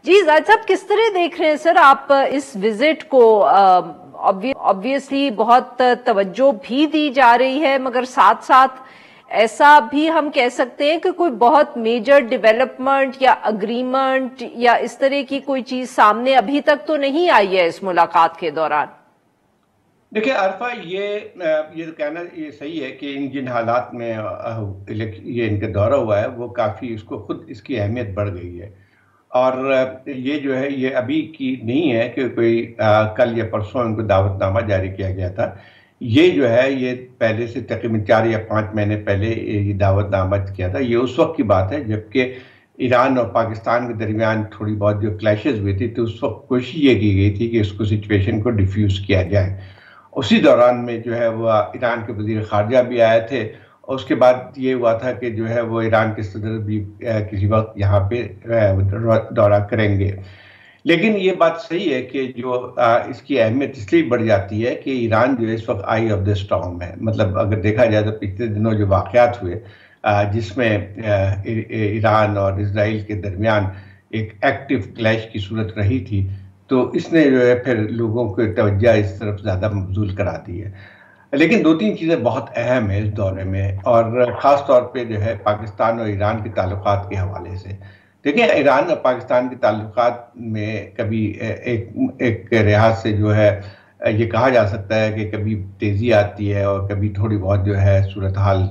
جی زاہد صاحب، کس طرح دیکھ رہے ہیں سر آپ اس وزٹ کو؟ obviously بہت توجہ بھی دی جا رہی ہے، مگر ساتھ ساتھ ایسا بھی ہم کہہ سکتے ہیں کہ کوئی بہت میجر ڈیولپمنٹ یا اگریمنٹ یا اس طرح کی کوئی چیز سامنے ابھی تک تو نہیں آئی ہے اس ملاقات کے دوران۔ دیکھیں عارفہ، یہ کہنا یہ صحیح ہے کہ جن حالات میں یہ ان کا دورہ ہوا ہے وہ کافی اس کی اہمیت بڑھ گئی ہے، اور یہ جو ہے یہ ابھی کی نہیں ہے کہ کوئی کل یا پرسوں ان کو دعوت نامہ جاری کیا گیا تھا۔ یہ جو ہے یہ پہلے سے تقریباً 4 یا 5 مہینے پہلے یہ دعوت نامہ کیا تھا۔ یہ اس وقت کی بات ہے جبکہ ایران اور پاکستان کے درمیان تھوڑی بہت جو کلیشز ہوئی تھی، تو اس وقت کوشش یہ کی گئی تھی کہ اس کو سچویشن کو ڈیفیوز کیا جائے۔ اسی دوران میں جو ہے وہ ایران کے وزیر خارجہ بھی آئے تھے، اور اس کے بعد یہ ہوا تھا کہ جو ہے وہ ایران کے صدر بھی کسی وقت یہاں پہ دورہ کریں گے۔ لیکن یہ بات صحیح ہے کہ جو اس کی اہمیت اس لیے بڑھ جاتی ہے کہ ایران جو اس وقت آئی آف دا اسٹارم ہے۔ مطلب اگر دیکھا جائے تو پچھلے دنوں جو واقعات ہوئے جس میں ایران اور اسرائیل کے درمیان ایک ایکٹیو کلیش کی صورت رہی تھی، تو اس نے جو ہے پھر لوگوں کو توجہ اس طرف زیادہ مبذول کرا دی ہے۔ لیکن 2-3 چیزیں بہت اہم ہیں اس دورے میں، اور خاص طور پہ جو ہے پاکستان اور ایران کے تعلقات کے حوالے سے۔ دیکھیں ایران اور پاکستان کے تعلقات میں کبھی ایک لحاظ سے جو ہے یہ کہا جا سکتا ہے کہ کبھی تیزی آتی ہے اور کبھی تھوڑی بہت جو ہے صورتحال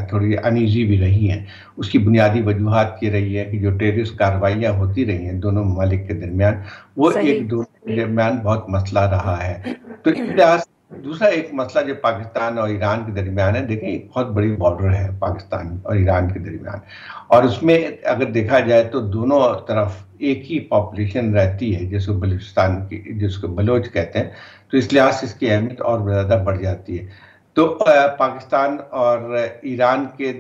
تھوڑی انیزی بھی رہی ہیں۔ اس کی بنیادی وجوہات یہ رہی ہے کہ جو ٹیررسٹ کارروائیاں ہوتی رہی ہیں دونوں ممالک کے درمیان، وہ ایک دوسرے کے درمیان بہت مسئلہ رہا ہے۔ تو اس لحاظ دوسرا ایک مسئلہ جو پاکستان اور ایران کے درمیان ہے، دیکھیں ایک بہت بڑی بارڈر ہے پاکستان اور ایران کے درمیان، اور اس میں اگر دیکھا جائے تو دونوں طرف ایک ہی پاپولیشن رہتی ہے جس کو بلوچستان کی، جس کو بلوچ کہتے ہیں، تو اس لحاظ سے اس کی اہمیت اور زیادہ بڑھ جاتی ہے۔ تو پاکستان اور ایران کے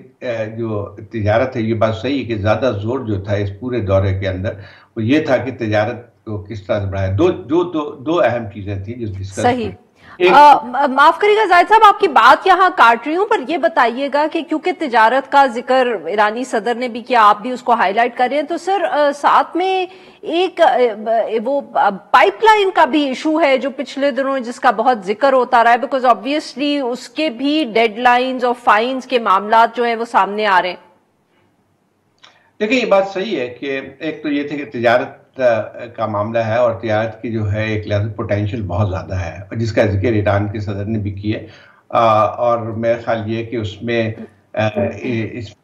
جو تجارت ہے، یہ بات صحیح ہے کہ زیادہ زور جو تھا اس پورے دورے کے اندر وہ یہ تھا کہ تجارت کو کس طرح سے بڑھائے۔ دو اہم چیزیں تھیں جو ڈسکس ہوئی۔ معاف کریے گا زاہد صاحب، آپ کی بات یہاں کاٹ رہی ہوں، پر یہ بتائیے گا کہ کیونکہ تجارت کا ذکر ایرانی صدر نے بھی کیا، آپ بھی اس کو ہائی لائٹ کر رہے ہیں، تو سر ساتھ میں ایک وہ پائپ لائن کا بھی ایشو ہے جو پچھلے دنوں جس کا بہت ذکر ہوتا رہا ہے، بیکاز obviously اس کے بھی ڈیڈ لائنز اور فائنز کے معاملات جو ہیں وہ سامنے آ رہے ہیں۔ دیکھیں یہ بات صحیح ہے کہ ایک تو یہ تھے کہ تجارت کا معاملہ ہے، اور تجارت کی جو ہے ایک لحاظ پوٹینشیل بہت زیادہ ہے جس کا ذکر ایران کے صدر نے بھی کیا، اور میرا خیال یہ کہ اس میں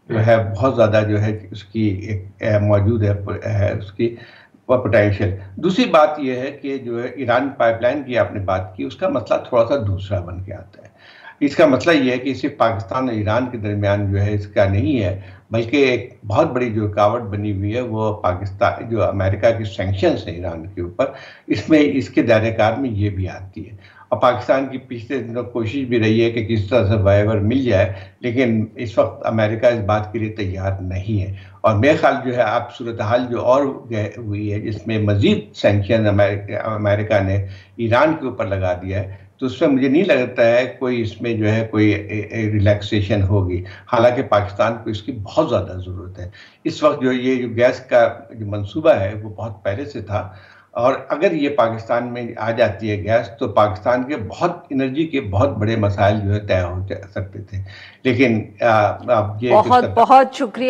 جو ہے بہت زیادہ جو ہے اس کی ایک موجود ہے اس کی پوٹینشیل۔ دوسری بات یہ ہے کہ جو ہے ایران پائپ لائن کی آپ نے بات کی، اس کا مسئلہ تھوڑا سا دوسرا بن کے آتا ہے۔ اس کا مسئلہ یہ ہے کہ صرف پاکستان اور ایران کے درمیان جو ہے اس کا نہیں ہے، بلکہ ایک بہت بڑی جو رکاوٹ بنی ہوئی ہے وہ پاکستان جو امریکہ کی سینکشنز ہیں ایران کے اوپر، اس میں اس کے دائرہ کار میں یہ بھی آتی ہے۔ اور پاکستان کی پچھلے دنوں کوشش بھی رہی ہے کہ کس طرح سے وائیور مل جائے، لیکن اس وقت امریکہ اس بات کے لیے تیار نہیں ہے۔ اور میرے خیال جو ہے آپ صورتحال جو اور ہوئی ہے جس میں مزید سینکشن امریکہ نے ایران کے اوپر لگا دیا ہے، تو اس میں مجھے نہیں لگتا ہے کوئی اس میں جو ہے کوئی ریلیکسیشن ہوگی، حالانکہ پاکستان کو اس کی بہت زیادہ ضرورت ہے۔ اس وقت جو یہ جو گیس کا جو منصوبہ ہے وہ بہت پہلے سے تھا، اور اگر یہ پاکستان میں آ جاتی ہے گیس تو پاکستان کے بہت انرجی کے بہت بڑے مسائل جو ہے طے ہو سکتے تھے۔ لیکن اب یہ بہت بہت شکریہ۔